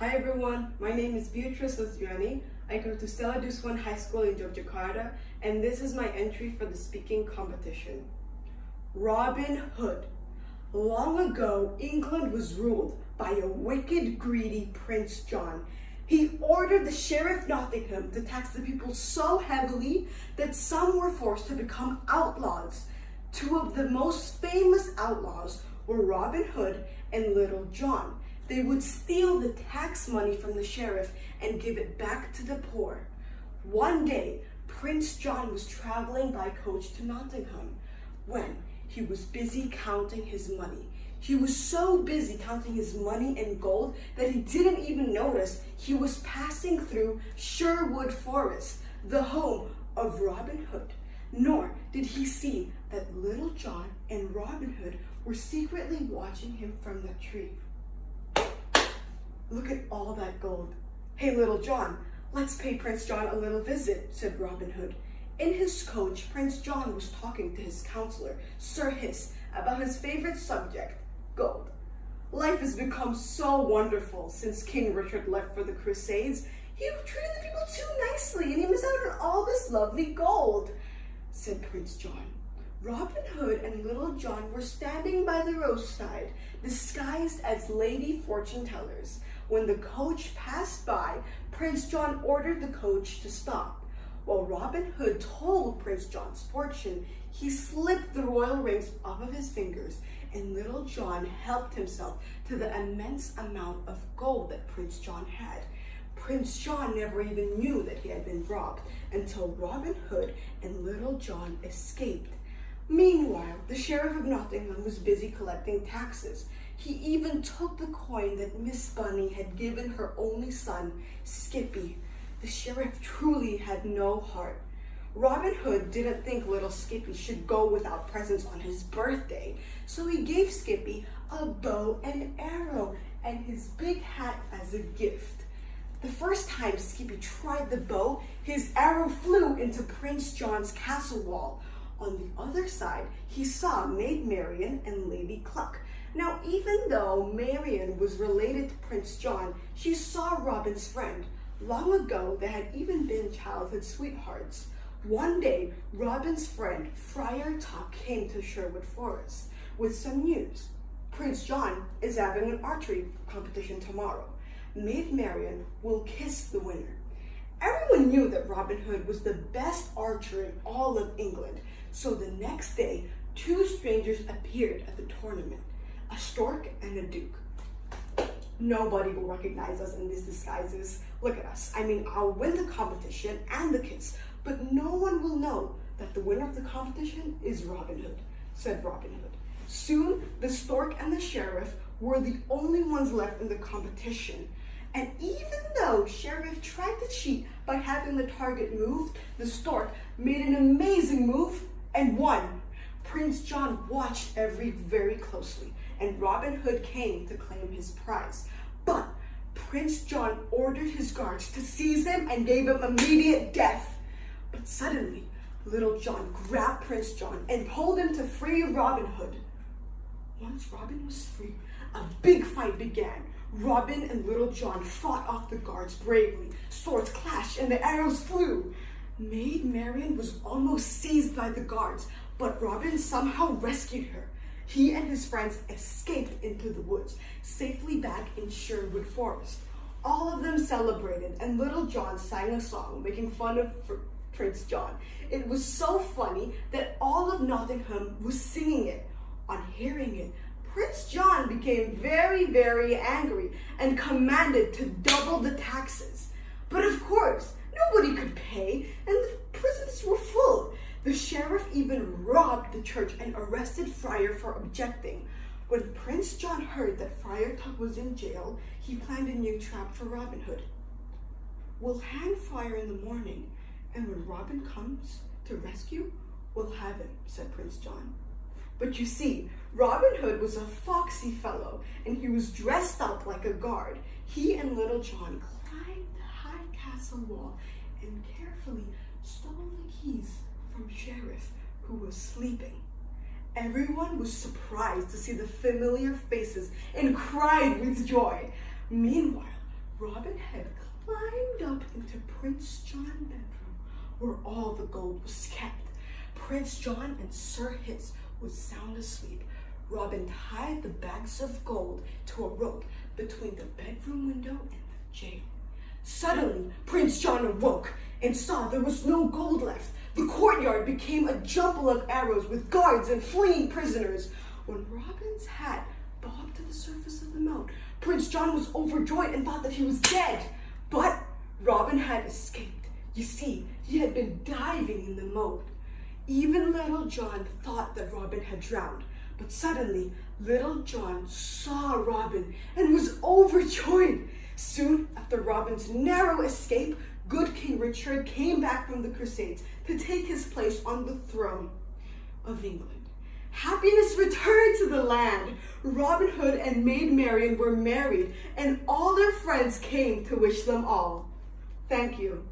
Hi everyone, my name is Beatrice Lisdwiyani. I go to Stella Duce High School in Yogyakarta, and this is my entry for the speaking competition. Robin Hood. Long ago, England was ruled by a wicked, greedy Prince John. He ordered the Sheriff Nottingham to tax the people so heavily that some were forced to become outlaws. Two of the most famous outlaws were Robin Hood and Little John. They would steal the tax money from the sheriff and give it back to the poor. One day, Prince John was traveling by coach to Nottingham when he was busy counting his money. He was so busy counting his money and gold that he didn't even notice he was passing through Sherwood Forest, the home of Robin Hood. Nor did he see that Little John and Robin Hood were secretly watching him from the tree. Look at all that gold. Hey, Little John, let's pay Prince John a little visit, said Robin Hood. In his coach, Prince John was talking to his counselor, Sir Hiss, about his favorite subject, gold. Life has become so wonderful since King Richard left for the Crusades. He treated the people too nicely and he missed out on all this lovely gold, said Prince John. Robin Hood and Little John were standing by the roadside, disguised as lady fortune tellers. When the coach passed by, Prince John ordered the coach to stop. While Robin Hood told Prince John's fortune, he slipped the royal rings off of his fingers, and Little John helped himself to the immense amount of gold that Prince John had. Prince John never even knew that he had been robbed until Robin Hood and Little John escaped. Meanwhile, the Sheriff of Nottingham was busy collecting taxes. He even took the coin that Miss Bunny had given her only son, Skippy. The sheriff truly had no heart. Robin Hood didn't think little Skippy should go without presents on his birthday, so he gave Skippy a bow and arrow and his big hat as a gift. The first time Skippy tried the bow, his arrow flew into Prince John's castle wall. On the other side, he saw Maid Marian and Lady Cluck. Now, even though Marian was related to Prince John, she saw Robin's friend. Long ago, they had even been childhood sweethearts. One day, Robin's friend, Friar Tuck, came to Sherwood Forest with some news. Prince John is having an archery competition tomorrow. Maid Marian will kiss the winner. Everyone knew that Robin Hood was the best archer in all of England, so the next day, two strangers appeared at the tournament, a stork and a duke. Nobody will recognize us in these disguises. Look at us. I mean, I'll win the competition and the kiss, but no one will know that the winner of the competition is Robin Hood, said Robin Hood. Soon, the stork and the sheriff were the only ones left in the competition. And even though Sheriff tried to cheat by having the target moved, the stork made an amazing move and won. Prince John watched very closely, and Robin Hood came to claim his prize. But Prince John ordered his guards to seize him and gave him immediate death. But suddenly, Little John grabbed Prince John and told him to free Robin Hood. Once Robin was free, a big fight began. Robin and Little John fought off the guards bravely. Swords clashed and the arrows flew. Maid Marian was almost seized by the guards, but Robin somehow rescued her. He and his friends escaped into the woods, safely back in Sherwood Forest. All of them celebrated, and Little John sang a song making fun of Prince John. It was so funny that all of Nottingham was singing it. On hearing it, Prince John became very angry and commanded to double the taxes. But of course, nobody could pay, and the prisons were full. The sheriff even robbed the church and arrested Friar for objecting. When Prince John heard that Friar Tuck was in jail, he planned a new trap for Robin Hood. We'll hang Friar in the morning, and when Robin comes to rescue, we'll have him, said Prince John. But you see, Robin Hood was a foxy fellow, and he was dressed up like a guard. He and Little John climbed the high castle wall and carefully stole the keys from Sheriff, who was sleeping. Everyone was surprised to see the familiar faces and cried with joy. Meanwhile, Robin Hood climbed up into Prince John's bedroom where all the gold was kept. Prince John and Sir Hiss was sound asleep. Robin tied the bags of gold to a rope between the bedroom window and the jail. Suddenly, Prince John awoke and saw there was no gold left. The courtyard became a jumble of arrows with guards and fleeing prisoners. When Robin's hat bobbed to the surface of the moat, Prince John was overjoyed and thought that he was dead. But Robin had escaped. You see, he had been diving in the moat. Even Little John thought that Robin had drowned. But suddenly, Little John saw Robin and was overjoyed. Soon after Robin's narrow escape, good King Richard came back from the Crusades to take his place on the throne of England. Happiness returned to the land. Robin Hood and Maid Marian were married, and all their friends came to wish them all. Thank you.